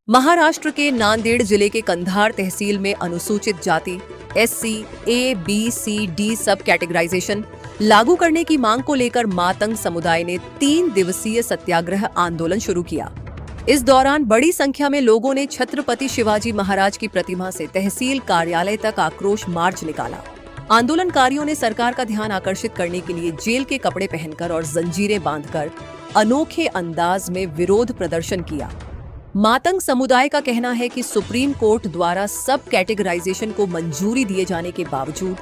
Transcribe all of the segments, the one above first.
महाराष्ट्र के नांदेड़ जिले के कंधार तहसील में अनुसूचित जाति SC, A, B, C, D सब कैटेगराइजेशन लागू करने की मांग को लेकर मातंग समुदाय ने 3 दिवसीय सत्याग्रह आंदोलन शुरू किया। इस दौरान बड़ी संख्या में लोगों ने छत्रपति शिवाजी महाराज की प्रतिमा से तहसील कार्यालय तक आक्रोश मार्च निकाला। आंदोलनकारियों ने सरकार का ध्यान आकर्षित करने के लिए जेल के कपड़े पहनकर और जंजीरें बांधकर अनोखे अंदाज में विरोध प्रदर्शन किया। मातंग समुदाय का कहना है कि सुप्रीम कोर्ट द्वारा सब कैटेगराइजेशन को मंजूरी दिए जाने के बावजूद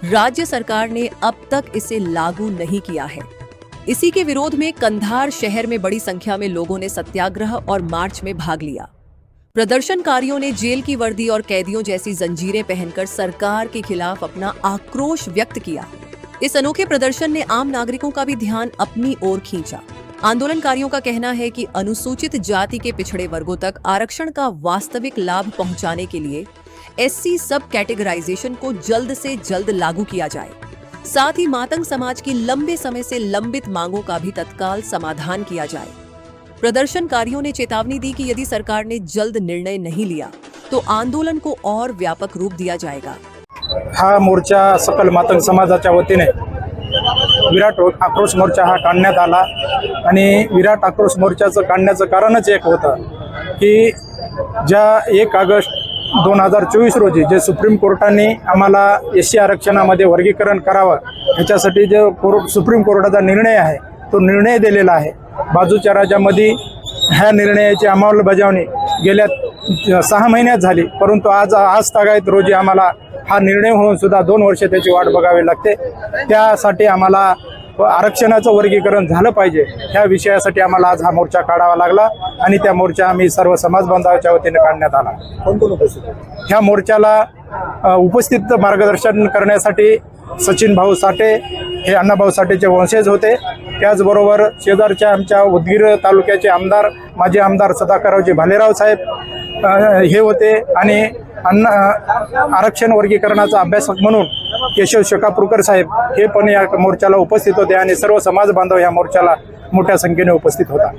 राज्य सरकार ने अब तक इसे लागू नहीं किया है। इसी के विरोध में कंधार शहर में बड़ी संख्या में लोगों ने सत्याग्रह और मार्च में भाग लिया। प्रदर्शनकारियों ने जेल की वर्दी और कैदियों जैसी जंजीरें पहनकर सरकार के खिलाफ अपना आक्रोश व्यक्त किया। इस अनोखे प्रदर्शन ने आम नागरिकों का भी ध्यान अपनी ओर खींचा। आंदोलनकारियों का कहना है कि अनुसूचित जाति के पिछड़े वर्गों तक आरक्षण का वास्तविक लाभ पहुंचाने के लिए SC सब कैटेगराइजेशन को जल्द से जल्द लागू किया जाए। साथ ही मातंग समाज की लंबे समय से लंबित मांगों का भी तत्काल समाधान किया जाए। प्रदर्शनकारियों ने चेतावनी दी कि यदि सरकार ने जल्द निर्णय नहीं लिया तो आंदोलन को और व्यापक रूप दिया जाएगा। हा मोर्चा सकल मातंग समाजाच्या वतीने विराट आक्रोश मोर्चा हा काढण्यात आला आणि विराट आक्रोश मोर्चाचं काढण्याचं कारणच एक होतं की ज्या 1 ऑगस्ट 2024 रोजी जे सुप्रीम कोर्टाने आम्हाला SC आरक्षणामध्ये वर्गीकरण करावं ह्याच्यासाठी जे सुप्रीम कोर्टाचा निर्णय आहे तो निर्णय दिलेला आहे। बाजूच्या राज्यामध्ये ह्या निर्णयाची अंमलबजावणी गेल्या 6 महिन्यात झाली, परंतु आज तागायत रोजी आम्हाला हा निर्णय होऊन सुद्धा 2 वर्ष त्याची वाट बघावी लागते। त्यासाठी आम्हाला आरक्षणाचं वर्गीकरण झालं पाहिजे ह्या विषयासाठी आम्हाला आज हा मोर्चा काढावा लागला आणि त्या मोर्चा आम्ही सर्व समाज बांधवांच्या वतीने काढण्यात आला। कोण उपस्थित ह्या मोर्चाला उपस्थित मार्गदर्शन करण्यासाठी सचिन भाऊ साठे हे अण्णाभाऊ साठेचे वंशज होते। त्याचबरोबर शेजारच्या आमच्या उदगीर तालुक्याचे आमदार माजी आमदार सदाकररावजी भालेराव साहेब हे होते आणि आरक्षण वर्गीकरणाचा अभ्यासक म्हणून केशव शेकापूरकर साहेब हे पण या मोर्चाला उपस्थित होते आणि सर्व समाज बांधव या मोर्चाला मोठ्या संख्येने उपस्थित होता।